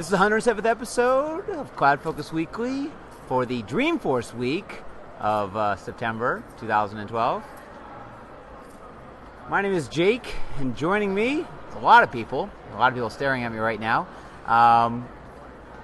This is the 107th episode of CloudFocus Weekly for the Dreamforce week of September 2012. My name is Jake, and joining me, a lot of people staring at me right now. But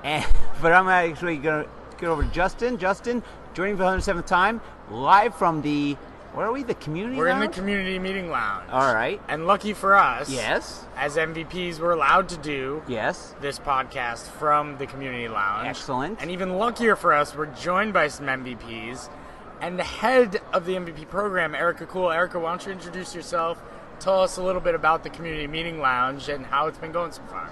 I'm actually going to get over to Justin. Justin, joining for the 107th time, live from the, where are we, the community We're lounge? in the community meeting lounge. All right. And lucky for us, Yes. as MVPs, we're allowed to do Yes. this podcast from the community lounge. Excellent. And even luckier for us, we're joined by some MVPs. And the head of the MVP program, Erica Cool. Erica, why don't you introduce yourself? Tell us a little bit about the community meeting lounge and how it's been going so far.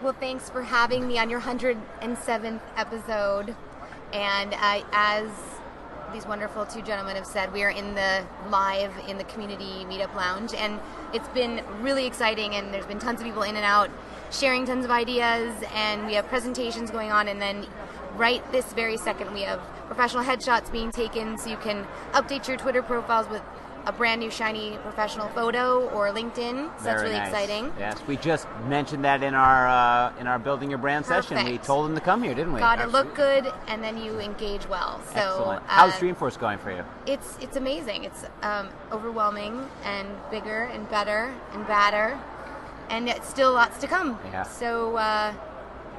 Well, thanks for having me on your 107th episode. And as these wonderful two gentlemen have said, we are live in the community meetup lounge, and it's been really exciting, and there's been tons of people in and out sharing tons of ideas, and we have presentations going on, and then right this very second we have professional headshots being taken, so you can update your Twitter profiles with a brand new shiny professional photo or LinkedIn. So that's really exciting. Yes, we just mentioned that in our Building Your Brand session. We told them to come here, didn't we? Got to look good, and then you engage well. So excellent. How's Dreamforce going for you? It's amazing. It's overwhelming and bigger and better and badder, and it's still lots to come. Yeah. So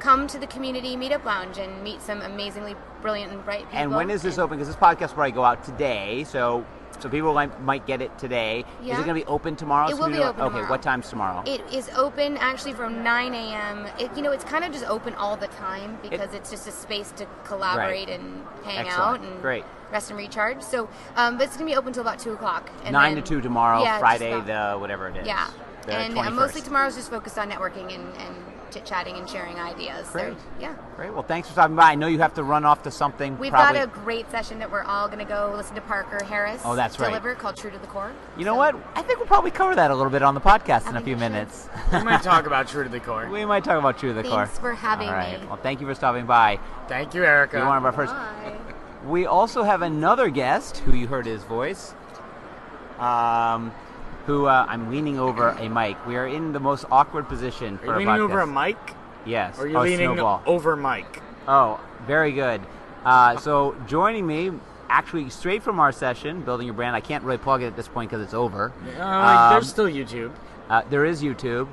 come to the community meetup lounge and meet some amazingly brilliant and bright people. And when is this open? Because this podcast will probably go out today, so people might get it today. Yeah. Is it going to be open tomorrow? It will be open tomorrow. Okay, what time's tomorrow? It is open actually from 9 a.m. It's kind of just open all the time because it's just a space to collaborate and hang out and rest and recharge. So, but it's going to be open until about 2 o'clock. 9 to 2 tomorrow, yeah, Friday, the whatever it is. Yeah. And 21st. mostly tomorrow's just focused on networking and chit-chatting and sharing ideas. Great. So, yeah. Great. Well, thanks for stopping by. I know you have to run off to something. We've probably got a great session that we're all going to go listen to Parker Harris deliver called True to the Core. You know what? I think we'll probably cover that a little bit on the podcast in a few minutes. We might talk about True to the Core. We might talk about True to the Core. Thanks for having me. Well, thank you for stopping by. Thank you, Erica. You're one of our first. Bye. We also have another guest who you heard his voice. Who I'm leaning over a mic. We are in the most awkward position for a podcast. Are you leaning over a mic? Yes. Or are you leaning Snowball. over Mike? Oh, very good. So joining me, actually straight from our session, Building Your Brand. I can't really plug it at this point because it's over. There's still YouTube. There is YouTube,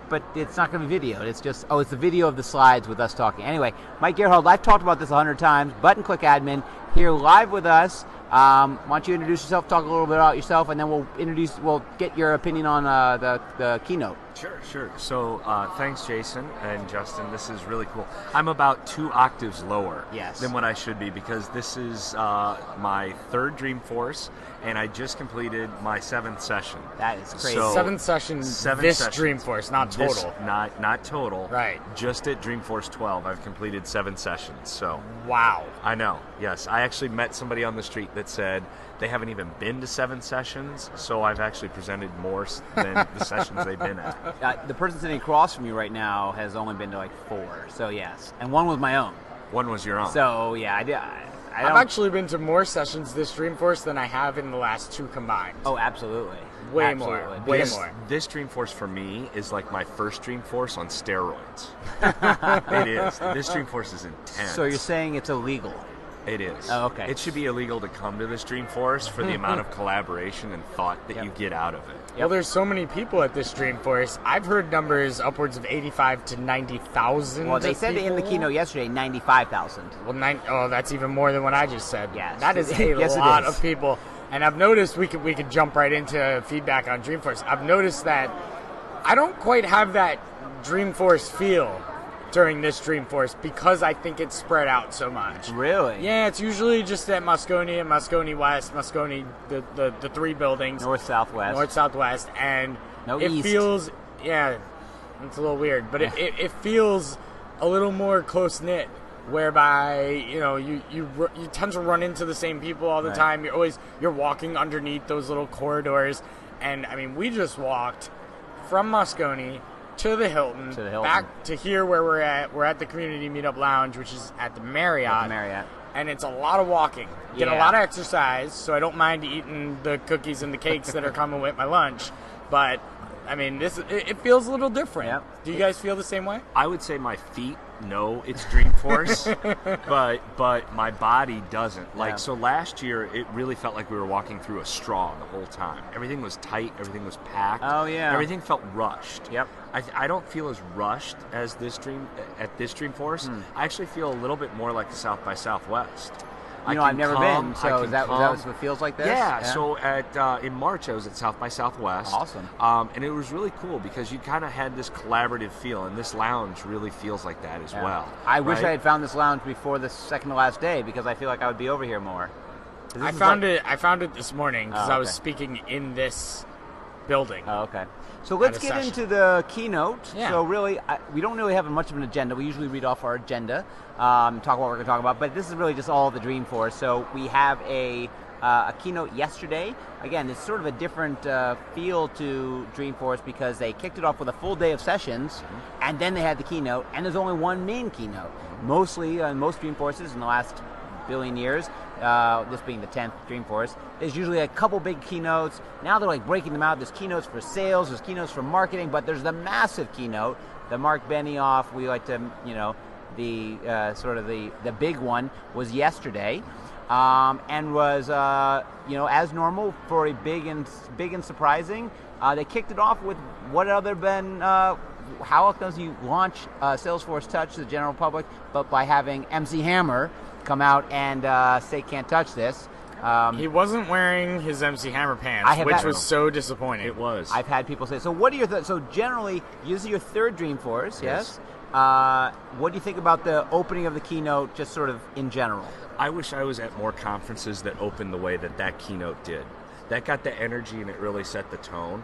but it's not going to be videoed. It's just, it's the video of the slides with us talking. Anyway, Mike Gerhardt, I've talked about this 100 times. Button click admin here live with us. Why don't you introduce yourself, talk a little bit about yourself, and then we'll get your opinion on the keynote. Sure. So thanks, Jason and Justin. This is really cool. I'm about 2 octaves lower than what I should be because this is my 3rd Dreamforce, and I just completed my 7th session. That is crazy. So, 7 sessions this Dreamforce, not total. Not total. Right. Just at Dreamforce 12, I've completed 7 sessions. So wow. I know. Yes, I actually met somebody on the street that said they haven't even been to 7 sessions, so I've actually presented more than the sessions they've been at. The person sitting across from you right now has only been to like 4, so yes. And one was my own. One was your own. So, yeah, I've actually been to more sessions this Dreamforce than I have in the last 2 combined. Oh, absolutely. Way more. This Dreamforce for me is like my first Dreamforce on steroids. It is. This Dreamforce is intense. So you're saying it's illegal? It is. Oh, okay. It should be illegal to come to this Dreamforce for the amount of collaboration and thought that you get out of it. Well, there's so many people at this Dreamforce. I've heard numbers upwards of 85 to 90,000. Well, they said in the keynote yesterday 95,000. Well, that's even more than what I just said. Yes. That is a lot of people. And I've noticed we could jump right into feedback on Dreamforce. I've noticed that I don't quite have that Dreamforce feel during this Dreamforce because I think it's spread out so much. Really? Yeah, it's usually just at Moscone and Moscone West, Moscone, the 3 buildings. North-Southwest. And no it east. feels, it's a little weird, but it feels a little more close-knit, whereby, you tend to run into the same people all the time. You're walking underneath those little corridors, and I mean, we just walked from Moscone to the Hilton, back to here where we're at. We're at the Community Meetup Lounge, which is at the Marriott. And it's a lot of walking. Get a lot of exercise, so I don't mind eating the cookies and the cakes that are coming with my lunch. But I mean, it feels a little different. Yep. Do you guys feel the same way? I would say my feet know it's Dreamforce, but my body doesn't. Like, so last year, it really felt like we were walking through a straw the whole time. Everything was tight. Everything was packed. Oh, yeah. Everything felt rushed. Yep. I don't feel as rushed as this Dreamforce. I actually feel a little bit more like the South by Southwest. I've never been, so is that what it feels like this? Yeah, so in March I was at South by Southwest. Awesome. And it was really cool because you kind of had this collaborative feel, and this lounge really feels like that as well. I wish I had found this lounge before the second to last day because I feel like I would be over here more. I found it this morning because I was speaking in this building. Oh, okay. So let's get into the keynote. Yeah. So really, we don't really have much of an agenda. We usually read off our agenda, talk about what we're going to talk about, but this is really just all the Dreamforce. So we have a keynote yesterday. Again, it's sort of a different feel to Dreamforce because they kicked it off with a full day of sessions, and then they had the keynote, and there's only one main keynote. Mostly, most Dreamforces in the last billion years, this being the 10th Dreamforce, there's usually a couple big keynotes. Now they're like breaking them out. There's keynotes for sales, there's keynotes for marketing, but there's the massive keynote, the Mark Benioff, we like to, the sort of the big one was yesterday, and was, as normal for a big and surprising. They kicked it off with what other than how else does you launch Salesforce Touch to the general public, but by having MC Hammer come out and say can't touch this. He wasn't wearing his MC Hammer pants, which was so disappointing. It was. I've had people say, so what are your thoughts? So generally, this is your third Dreamforce, yes? What do you think about the opening of the keynote, just sort of in general? I wish I was at more conferences that opened the way that keynote did. That got the energy and it really set the tone.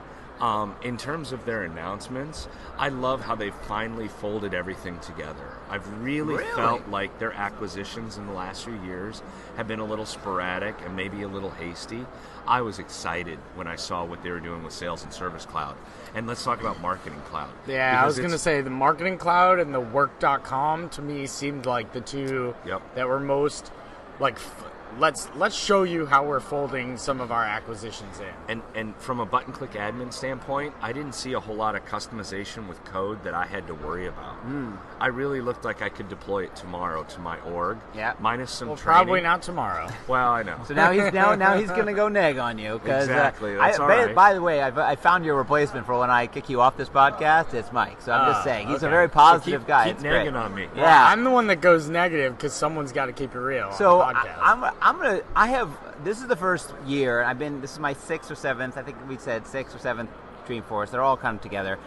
In terms of their announcements, I love how they finally folded everything together. I've really felt like their acquisitions in the last few years have been a little sporadic and maybe a little hasty. I was excited when I saw what they were doing with Sales and Service Cloud. And let's talk about Marketing Cloud. Yeah, I was going to say the Marketing Cloud and the Work.com to me seemed like the two that were most like... Let's show you how we're folding some of our acquisitions in. And from a button-click admin standpoint, I didn't see a whole lot of customization with code that I had to worry about. I really looked like I could deploy it tomorrow to my org, minus some training. Probably not tomorrow. Well, I know. So now he's going to go neg on you. Exactly. That's all right. By the way, I found your replacement for when I kick you off this podcast. It's Mike. So I'm just saying he's a very positive guy. Keep nagging on me. Yeah, well, I'm the one that goes negative because someone's got to keep it real. So on the podcast. This is the first year. This is my 6th or 7th. I think we said 6th or 7th Dreamforce. They're all kind of together.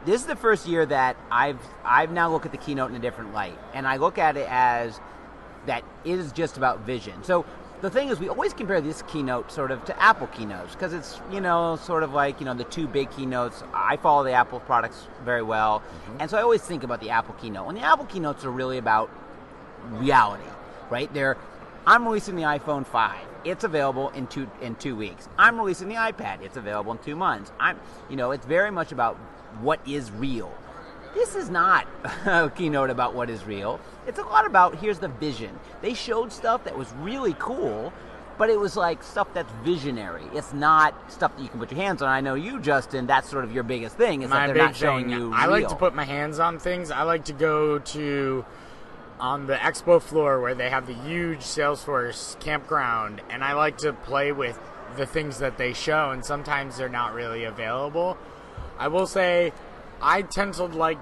This is the first year that I've now looked at the keynote in a different light, and I look at it as that it is just about vision. So the thing is, we always compare this keynote sort of to Apple keynotes because it's sort of like the two big keynotes. I follow the Apple products very well, and so I always think about the Apple keynote. And the Apple keynotes are really about reality, right? I'm releasing the iPhone 5. It's available in 2 weeks. I'm releasing the iPad. It's available in 2 months. It's very much about what is real. This is not a keynote about what is real. It's a lot about here's the vision. They showed stuff that was really cool, but it was like stuff that's visionary. It's not stuff that you can put your hands on. I know you, Justin, that's sort of your biggest thing, is that they're not showing you real. I like to put my hands on things. I like to go to on the expo floor where they have the huge Salesforce campground, and I like to play with the things that they show, and sometimes they're not really available. I will say I tend to like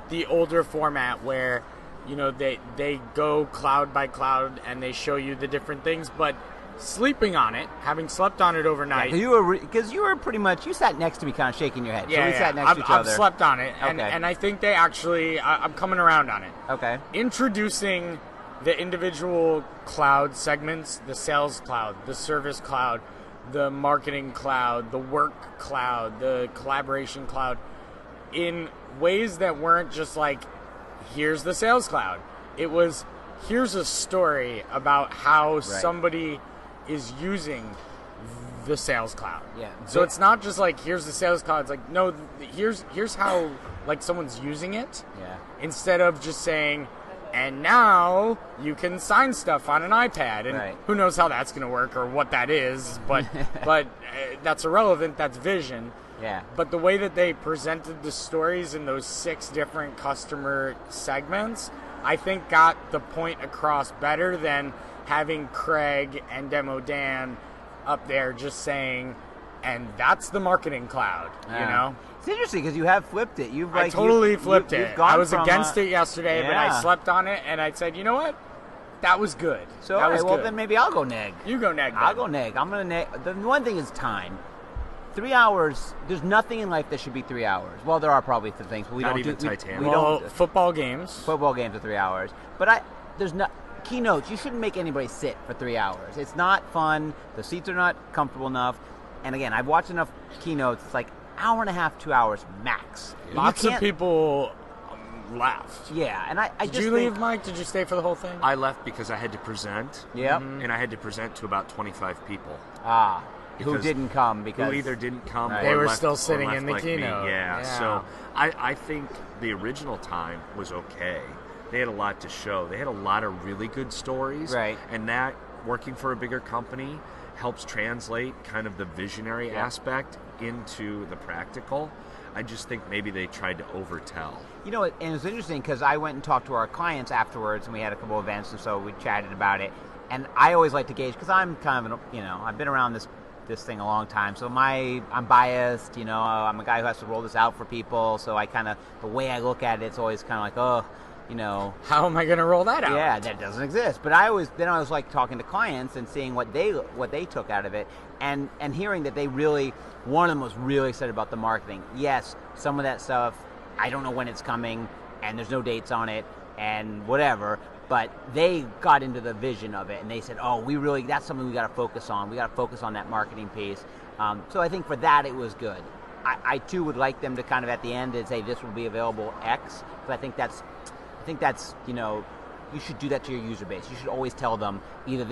the older format where they go cloud by cloud and they show you the different things, but sleeping on it, having slept on it overnight. Because you were pretty much, you sat next to me kind of shaking your head. Yeah, so we sat next to each other. I've slept on it, and I think they actually, I'm coming around on it. Okay. Introducing the individual cloud segments, the Sales Cloud, the Service Cloud, the Marketing Cloud, the Work Cloud, the Collaboration Cloud, in ways that weren't just like, here's the Sales Cloud. It was, here's a story about how somebody is using the Sales Cloud. Yeah. So it's not just like, here's the Sales Cloud. It's like, no, here's how like someone's using it. Yeah. Instead of just saying, And now you can sign stuff on an iPad, and who knows how that's going to work or what that is, but that's irrelevant. That's vision. Yeah. But the way that they presented the stories in those 6 different customer segments, I think got the point across better than having Craig and Demo Dan up there just saying, and that's the Marketing Cloud, you know? It's interesting because you have flipped it. I totally flipped it. I was against it yesterday, but I slept on it, and I said, you know what? That was good. So, that was good. Then maybe I'll go neg. You go neg. I'll go neg. I'm going to neg. The one thing is time. 3 hours, there's nothing in life that should be 3 hours. Well, there are probably some things, but we Not don't even do Titanic. we Well, don't. football games. Football games are 3 hours. But there's not keynotes. You shouldn't make anybody sit for 3 hours. It's not fun. The seats are not comfortable enough. And again, I've watched enough keynotes. It's like hour and a half, 2 hours max. Lots of people left. Yeah, and I Did just you think, leave, Mike? Did you stay for the whole thing? I left because I had to present. Yep. And I had to present to about 25 people. Who didn't come because who either didn't come or They were left, still or sitting left in the like me. keynote. Yeah. Yeah. So I think the original time was okay. They had a lot to show. They had a lot of really good stories. Right. And that, working for a bigger company, helps translate kind of the visionary aspect into the practical. I just think maybe they tried to overtell. You know, and it's interesting because I went and talked to our clients afterwards, and we had a couple events, and so we chatted about it. And I always like to gauge because I'm kind of, I've been around this thing a long time, so I'm biased. I'm a guy who has to roll this out for people, so I kind of, the way I look at it, it's always kind of like, how am I going to roll that out? Yeah, that doesn't exist. But I was like talking to clients and seeing what they took out of it, and hearing that they really, one of them was really excited about the marketing. Yes, some of that stuff, I don't know when it's coming, and there's no dates on it, and whatever. But they got into the vision of it, and they said, that's something we got to focus on. We got to focus on that marketing piece. So I think for that, it was good. I too would like them to kind of at the end and say this will be available X. But I think that's you should do that to your user base. You should always tell them either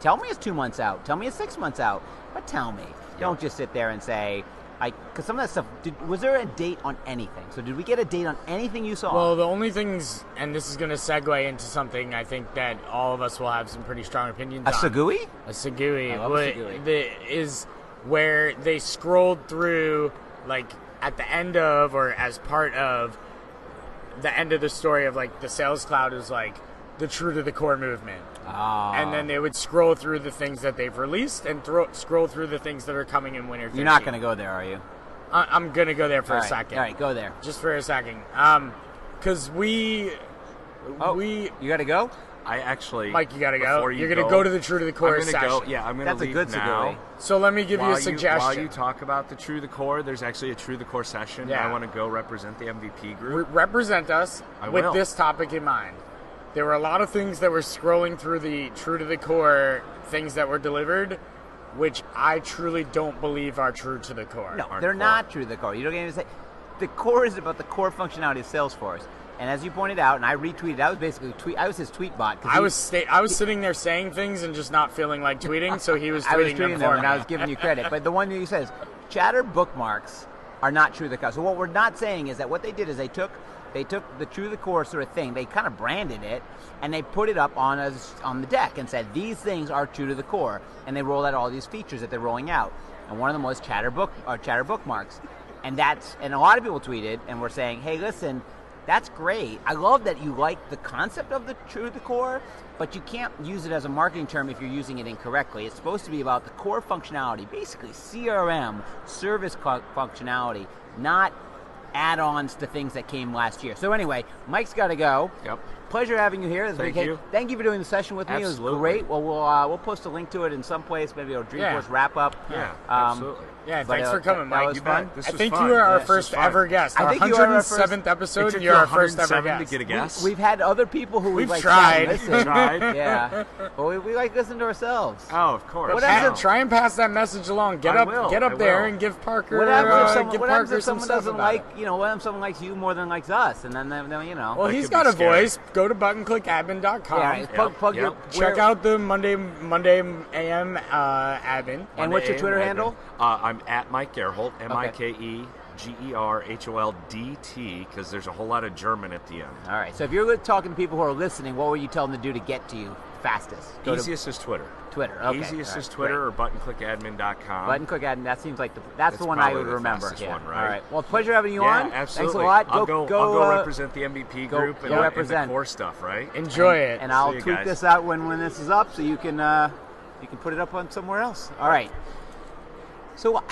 tell me it's 2 months out, tell me it's 6 months out, but tell me. Don't just sit there and say, because some of that stuff, was there a date on anything? So did we get a date on anything you saw? Well, the only things, and this is going to segue into something I think that all of us will have some pretty strong opinions on. A Segui? A Segui. I love a Segui. Is where they scrolled through, like, at the end of, or as part of, the end of the story of, like, the Sales Cloud is, like, the true to the core movement. And then they would scroll through the things that they've released and scroll through the things that are coming in Winter 15. You're not going to go there, are you? I'm going to go there for a second. All right, go there. Just for a second. Because we... You got to go? I actually... Mike, you got to go? You're going to go to the True to the Core I'm session. I'm going to leave That's a good now. Segui. So let me give you a suggestion. While you talk about the True to the Core, there's actually a True to the Core session. Yeah. I want to go represent the MVP group. Represent us with this topic in mind. There were a lot of things that were scrolling through the True to the Core things that were delivered, which I truly don't believe are true to the core. No, they're not true to the core. You don't even say the core is about the core functionality of Salesforce. And as you pointed out, and I retweeted, I was his tweet bot. I was sitting there saying things and just not feeling like tweeting, so he was tweeting, I was tweeting them, for and me. I was giving you credit. But the one that he says, chatter bookmarks are not true to the core. So what we're not saying is that what they did is they took the true to the core sort of thing, they kind of branded it, and they put it up on the deck and said, these things are true to the core. And they rolled out all these features that they're rolling out. And one of them was chatter bookmarks. And a lot of people tweeted and were saying, hey, listen, that's great. I love that you like the concept of the true to the core, but you can't use it as a marketing term if you're using it incorrectly. It's supposed to be about the core functionality, basically CRM, service functionality, not add-ons to things that came last year. So anyway, Mike's got to go. Yep. Pleasure having you here. Thank you. Thank you for doing the session with me. Absolutely. It was great. Well, we'll post a link to it in some place, maybe a Dreamforce wrap up. Yeah, absolutely. Yeah, thanks for coming, Mike. That was fun. I think you were our first ever guest. I Our think you are our 107th episode, It and took you're you our first ever 107 guest. to get a guest. We've had other people who We've like tried. Listen. Tried. Yeah. Well, we like listening to ourselves. Oh, of course. What happens Try and pass that message along. Get I up will. there I and give Parker. What happens if some someone stuff doesn't about like, it. what if someone likes you more than likes us, and then Well, That he's could got be a scary. voice. Go to buttonclickadmin.com. Yeah, plug your Check out the Monday AM admin. And what's your Twitter handle? I'm at Mike Gerholt, MikeGerholt. GERHOLDT, because there's a whole lot of German at the end. All right. So if you're talking to people who are listening, what would you tell them to do to get to you fastest? Easiest is Twitter. Twitter. Okay. Easiest is Twitter or buttonclickadmin.com. Buttonclickadmin. That seems like that's the one I would remember. Yeah. One, right? All right. Well, pleasure having you on. Absolutely. Thanks a lot. I'll go represent the MVP group and the core stuff. Right. Enjoy it. And I'll tweet this out when this is up, so you can put it up on somewhere else. All right. So it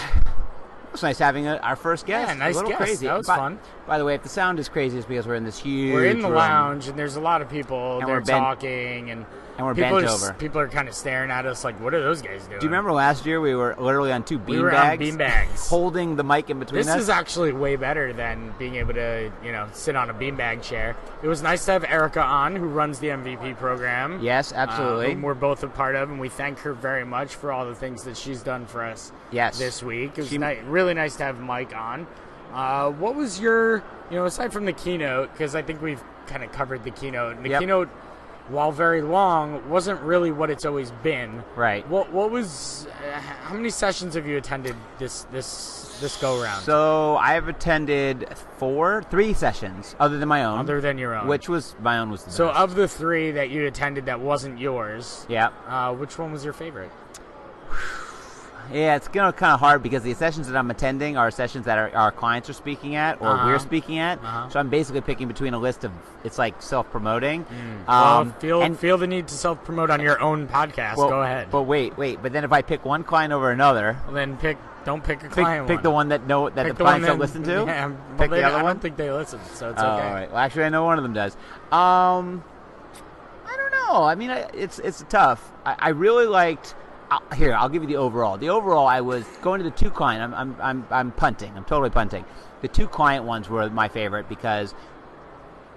was nice having our first guest. Yeah, nice a little guest. Crazy. That was fun. By the way, if the sound is crazy, it's because we're in this huge We're in the room. lounge, and there's a lot of people. And they're talking, and we're bent over. People are kind of staring at us like, what are those guys doing? Do you remember last year we were literally on two beanbags? We were on beanbags. Holding the mic in between us. This is actually way better than being able to, sit on a beanbag chair. It was nice to have Erica on, who runs the MVP program. Yes, absolutely. Whom we're both a part of, and we thank her very much for all the things that she's done for us this week. It was really nice to have Mike on. What was your, aside from the keynote, because I think we've kind of covered the keynote, and the keynote, while very long, wasn't really what it's always been. Right. What was? How many sessions have you attended this go round? So I have attended 3 sessions, other than my own. Other than your own. My own was the best. So of the 3 that you attended that wasn't yours, which one was your favorite? Yeah, it's kind of hard because the sessions that I'm attending are sessions that our clients are speaking at or we're speaking at. So I'm basically picking between a list of, it's like self-promoting. Feel the need to self-promote on your own podcast. Go ahead. But wait. But then if I pick one client over another, well, then don't pick a client. Pick the one that the clients don't listen to. Yeah, pick the other one. I don't think they listen, so it's okay. All right. Well, actually, I know one of them does. I don't know. I mean, it's tough. I really liked. Here, I'll give you the overall. The overall, I was going to the 2 client. I'm punting. I'm totally punting. The 2 client ones were my favorite because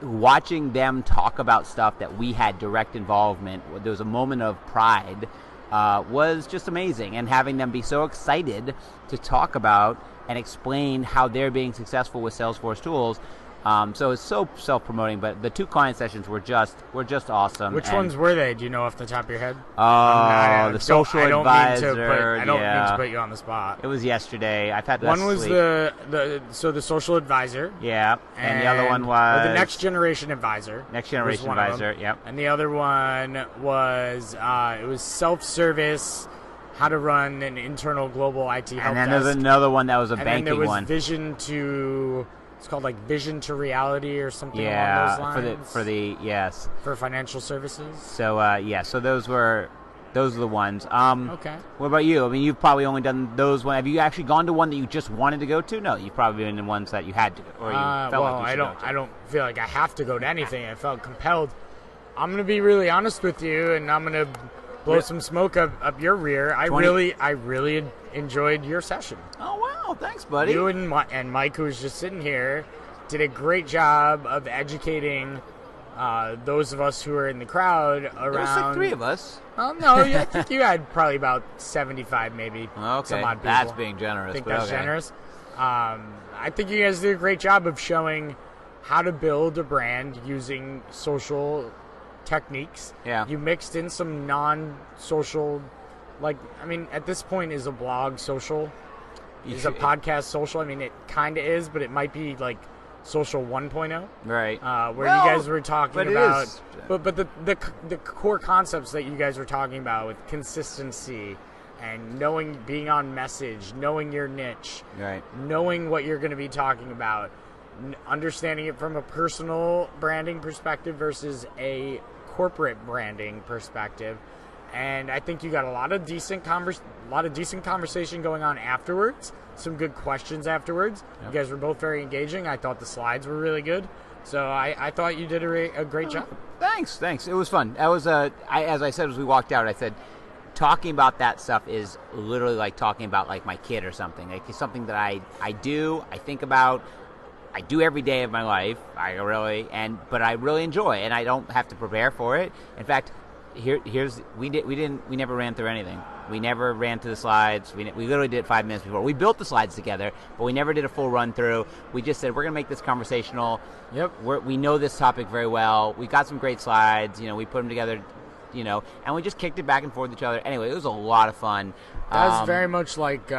watching them talk about stuff that we had direct involvement, there was a moment of pride, was just amazing. And having them be so excited to talk about and explain how they're being successful with Salesforce tools. So it's so self-promoting, but the 2 client sessions were just awesome. Which ones were they? Do you know off the top of your head? The social advisor. I don't mean to put you on the spot. It was yesterday. I've had one was the social advisor. Yeah, and the other one was the next generation advisor. Next generation advisor. Yep. And the other one was it was self-service. How to run an internal global IT help desk. And then there's another one that was a banking one. And then there was vision to. It's called like Vision to Reality or something along those lines. For financial services. So so those were the ones. Okay. What about you? I mean, you've probably only done those one. Have you actually gone to one that you just wanted to go to? No, you've probably been in ones that you had to go, or you felt like you should go to. I don't feel like I have to go to anything. I felt compelled. I'm going to be really honest with you, and I'm going to blow some smoke up your rear. I really enjoyed your session. Oh wow, thanks, buddy. You and Mike, who's just sitting here, did a great job of educating those of us who are in the crowd around. There was like 3 of us. Oh no, I think you had probably about 75, maybe. Okay, some odd people. That's being generous. I think that's generous. I think you guys did a great job of showing how to build a brand using social techniques. Yeah. You mixed in some non-social, at this point, is a blog social? Is a podcast social? I mean, it kind of is, but it might be like social 1.0. Right. Where you guys were talking about, but the core concepts that you guys were talking about with consistency and being on message, knowing your niche, right, knowing what you're going to be talking about, understanding it from a personal branding perspective versus a corporate branding perspective. And I think you got a lot of decent conversation going on afterwards. Some good questions afterwards. Yep. You guys were both very engaging. I thought the slides were really good. So I thought you did a great job. Thanks. It was fun. That was as I said as we walked out, I said, talking about that stuff is literally like talking about like my kid or something. Like it's something that I think about. I do every day of my life. But I really enjoy, and I don't have to prepare for it. In fact, we never ran through anything. We never ran through the slides. We literally did it 5 minutes before. We built the slides together, but we never did a full run through. We just said we're going to make this conversational. Yep. We know this topic very well. We got some great slides. We put them together and we just kicked it back and forth with each other. Anyway, it was a lot of fun. That was very much like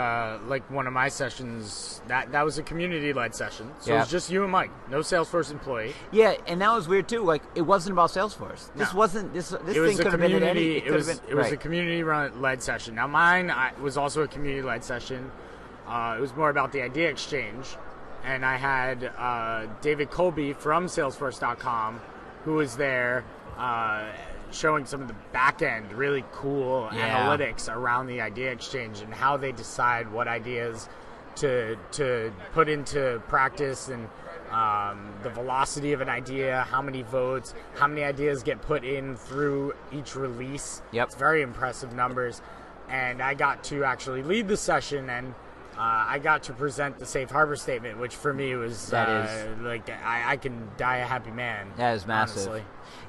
one of my sessions. That was a community-led session. So it was just you and Mike, no Salesforce employee. Yeah, and that was weird too. Like, it wasn't about Salesforce. This wasn't this. This thing could have been any. It was a community-led session. Now mine was also a community-led session. It was more about the idea exchange, and I had David Colby from Salesforce.com, who was there. Showing some of the back end really cool analytics around the idea exchange and how they decide what ideas to put into practice, and the velocity of an idea, how many votes, how many ideas get put in through each release. It's very impressive numbers. And I got to actually lead the session, and I got to present the safe harbor statement, which for me was I can die a happy man. That is massive. Honestly.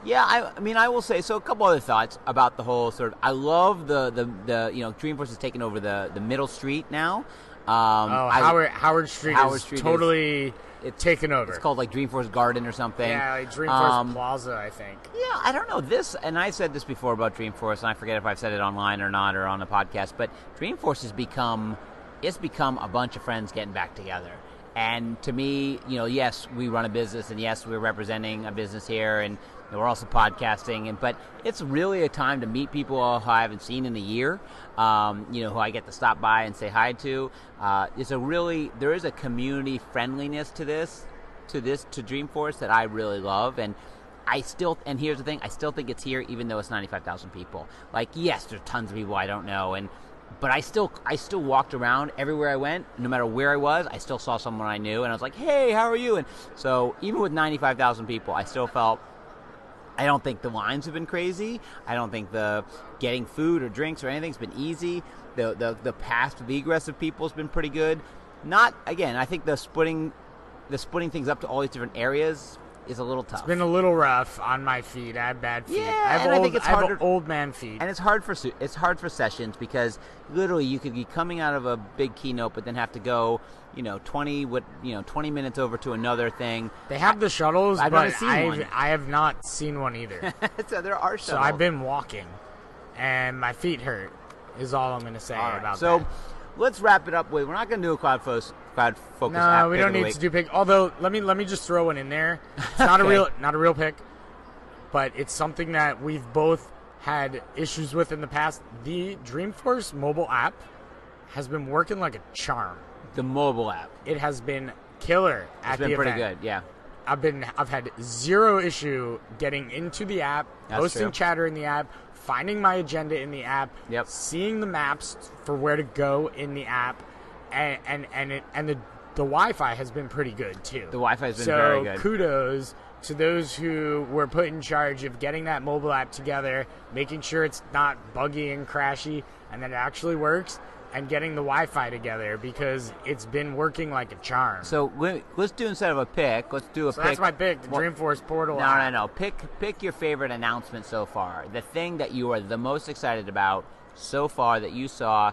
Yeah, I mean, I will say, so a couple other thoughts about the whole sort of, I love the Dreamforce has taken over the middle street now. Howard Street is totally taken over. It's called like Dreamforce Garden or something. Yeah, like Dreamforce Plaza, I think. Yeah, I don't know this, and I said this before about Dreamforce, and I forget if I've said it online or not, or on the podcast, but Dreamforce has become a bunch of friends getting back together. And to me, yes, we run a business, and yes, we're representing a business here, and we're also podcasting, but it's really a time to meet people who I haven't seen in a year, who I get to stop by and say hi to. There is a community friendliness to Dreamforce that I really love, and here's the thing, I still think it's here even though it's 95,000 people. Like, yes, there's tons of people I don't know, but I still walked around everywhere I went, no matter where I was, I still saw someone I knew, and I was like, hey, how are you? And so even with 95,000 people, I still felt, I don't think the lines have been crazy. I don't think the getting food or drinks or anything's been easy. The path to the egress of people has been pretty good. I think the splitting things up to all these different areas is a little tough. It's been a little rough on my feet. I have bad feet. Yeah, I have old man feet. And it's hard for sessions because literally you could be coming out of a big keynote, but then have to go 20 minutes over to another thing. They have the shuttles, but I have not seen one either. So there are shuttles. So I've been walking, and my feet hurt, is all I'm going to say about that. So let's wrap it up with, we're not going to do a CloudFocus app. No, we don't need to do pick. Although, let me just throw one in there. It's not okay. not a real pick, but it's something that we've both had issues with in the past. The Dreamforce Mobile App has been working like a charm. The mobile app. It has been killer at the event. It's been pretty good, yeah. I've had zero issue getting into the app, posting chatter in the app, finding my agenda in the app, seeing the maps for where to go in the app, and the Wi-Fi has been pretty good too. The Wi-Fi has been very good. So kudos to those who were put in charge of getting that mobile app together, making sure it's not buggy and crashy, and that it actually works, and getting the Wi-Fi together, because it's been working like a charm. So let's do, instead of a pick, let's do a pick. That's my pick, the Dreamforce Portal app. No. Pick your favorite announcement so far. The thing that you are the most excited about so far that you saw.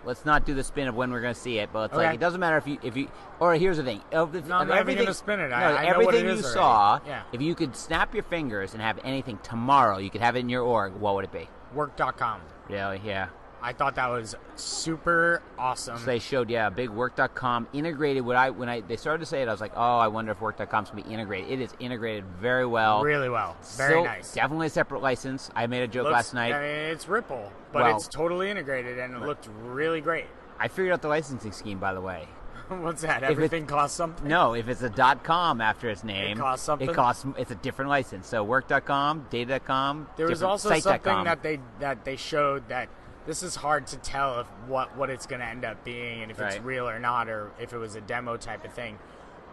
Let's not do the spin of when we're going to see it, but it's like, it doesn't matter if you. Or here's the thing. I'm not even going to spin it. I know everything what it is you already. saw, if you could snap your fingers and have anything tomorrow, you could have it in your org, what would it be? Work.com. Really? Yeah. I thought that was super awesome. So they showed, a big Work.com integrated. When they started to say it, I was like, oh, I wonder if Work.com's going to be integrated. It is integrated very well. Really well. Very nice. Definitely a separate license. I made a joke last night. I mean, it's Ripple, but it's totally integrated, and it looked really great. I figured out the licensing scheme, by the way. What's that? Everything costs something? No, if it's a .com after its name, it costs something? It's a different license. So Work.com, Data.com, there was also something that they showed that this is hard to tell if what it's going to end up being, and if it's real or not, or if it was a demo type of thing.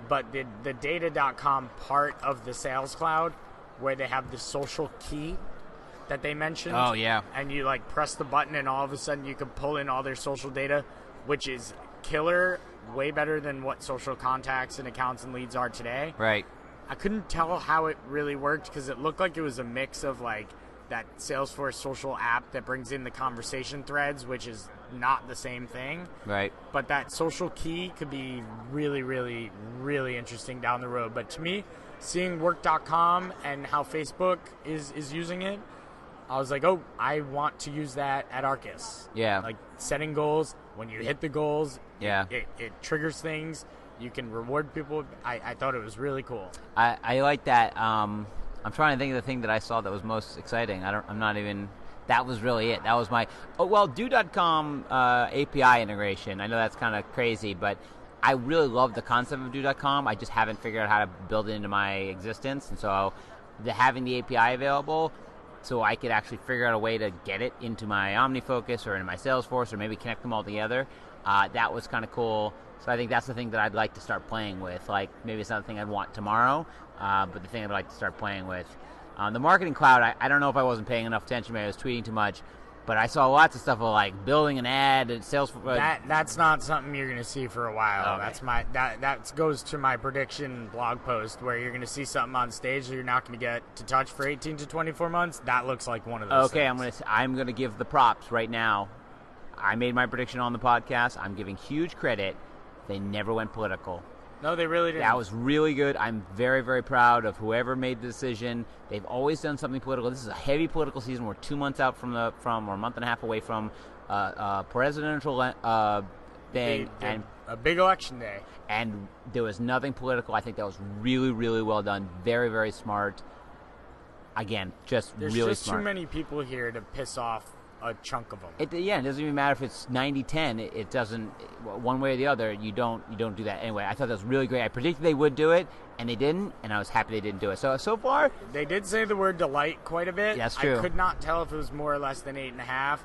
But the Data.com part of the Sales Cloud, where they have the social key that they mentioned. Oh, yeah. And you press the button, and all of a sudden you can pull in all their social data, which is killer, way better than what social contacts and accounts and leads are today. Right. I couldn't tell how it really worked, because it looked like it was a mix of that Salesforce social app that brings in the conversation threads, which is not the same thing. Right. But that social key could be really, really, really interesting down the road. But to me, seeing Work.com and how Facebook is using it, I was like, oh, I want to use that at Arkus. Yeah. Like setting goals. When you hit the goals, it triggers things. You can reward people. I thought it was really cool. I like that. I'm trying to think of the thing that I saw that was most exciting. That was really it. That was my, do.com API integration. I know that's kind of crazy, but I really love the concept of do.com. I just haven't figured out how to build it into my existence. And so having the API available so I could actually figure out a way to get it into my OmniFocus or into my Salesforce or maybe connect them all together, that was kind of cool. So I think that's the thing that I'd like to start playing with. Like, maybe it's not the thing I'd want tomorrow, but the thing I'd like to start playing with. The Marketing Cloud, I don't know if I wasn't paying enough attention, maybe I was tweeting too much, but I saw lots of stuff of like building an ad and Salesforce. That's not something you're going to see for a while. Okay. That goes to my prediction blog post where you're going to see something on stage that you're not going to get to touch for 18 to 24 months. That looks like one of those. Okay, things. I'm going to give the props right now. I made my prediction on the podcast. I'm giving huge credit. They never went political. No, they really didn't. That was really good. I'm very, very proud of whoever made the decision. They've always done something political. This is a heavy political season. We're 2 months out or a month and a half away from presidential thing. And a big election day. And there was nothing political. I think that was really, really well done. Very, very smart. Again, There's really just smart. too many people here to piss off a chunk of them. It doesn't even matter if it's 90-10. It doesn't, one way or the other, you don't do that. Anyway, I thought that was really great. I predicted they would do it, and they didn't, and I was happy they didn't do it. So far... They did say the word delight quite a bit. That's true. I could not tell if it was more or less than 8.5.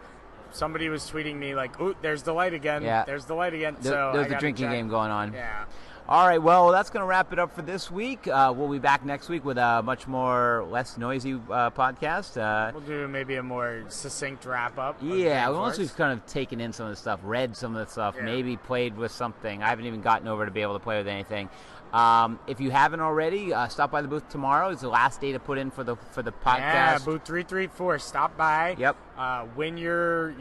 Somebody was tweeting me like, ooh, there's the light again. Yeah. There's the light again. There's the drinking game going on. Yeah. All right, well, that's going to wrap it up for this week. We'll be back next week with a much less noisy podcast. We'll do maybe a more succinct wrap-up. Yeah, once we've kind of taken in some of the stuff, read some of the stuff, maybe played with something. I haven't even gotten over to be able to play with anything. If you haven't already, stop by the booth tomorrow. It's the last day to put in for the podcast. Yeah, booth 334. Stop by. Yep. Win your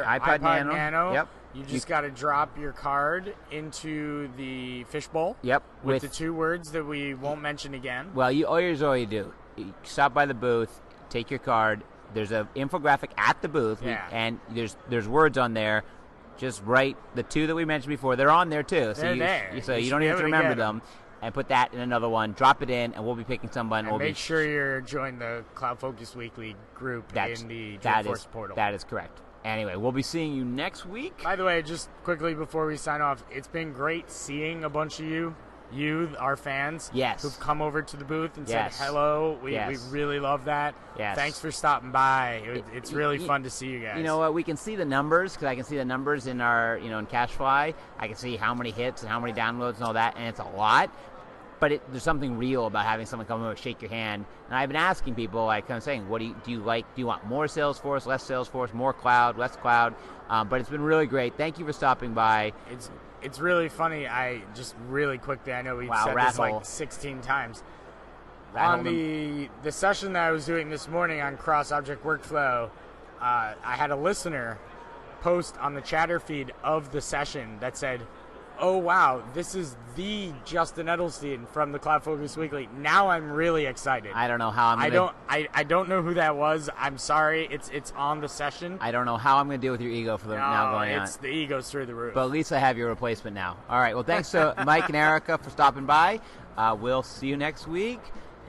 iPod Nano. Yep. You just got to drop your card into the fishbowl. Yep. With the 2 words that we won't mention again. Well, here's all you do. You stop by the booth, take your card. There's an infographic at the booth, and there's words on there. Just write the 2 that we mentioned before. They're on there, too. They're there. So you don't even have to remember them. And put that in another one. Drop it in, and we'll be picking someone. And make sure you join the CloudFocus Weekly group in the Dreamforce portal. That is correct. Anyway, we'll be seeing you next week. By the way, just quickly before we sign off, it's been great seeing a bunch of you, our fans, who've come over to the booth and said hello. We really love that. Yes. Thanks for stopping by. It's really fun to see you guys. You know what? We can see the numbers because I can see the numbers in our, in CashFly. I can see how many hits and how many downloads and all that, and it's a lot. But there's something real about having someone come over and shake your hand. And I've been asking people, like, kind of saying, what do you like? Do you want more Salesforce, less Salesforce, more cloud, less cloud? But it's been really great. Thank you for stopping by. It's really funny. I just really quickly, I know we've said this like 16 times. On the session that I was doing this morning on cross-object workflow, I had a listener post on the chatter feed of the session that said, oh, wow, this is the Justin Edelstein from the CloudFocus Weekly. Now I'm really excited. I don't know how I'm going to... I don't know who that was. I'm sorry. It's on the session. I don't know how I'm going to deal with your ego for now going on. The ego's through the roof. But at least I have your replacement now. All right, well, thanks to Mike and Erica for stopping by. We'll see you next week.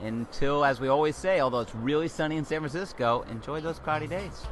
Until, as we always say, although it's really sunny in San Francisco, enjoy those cloudy days.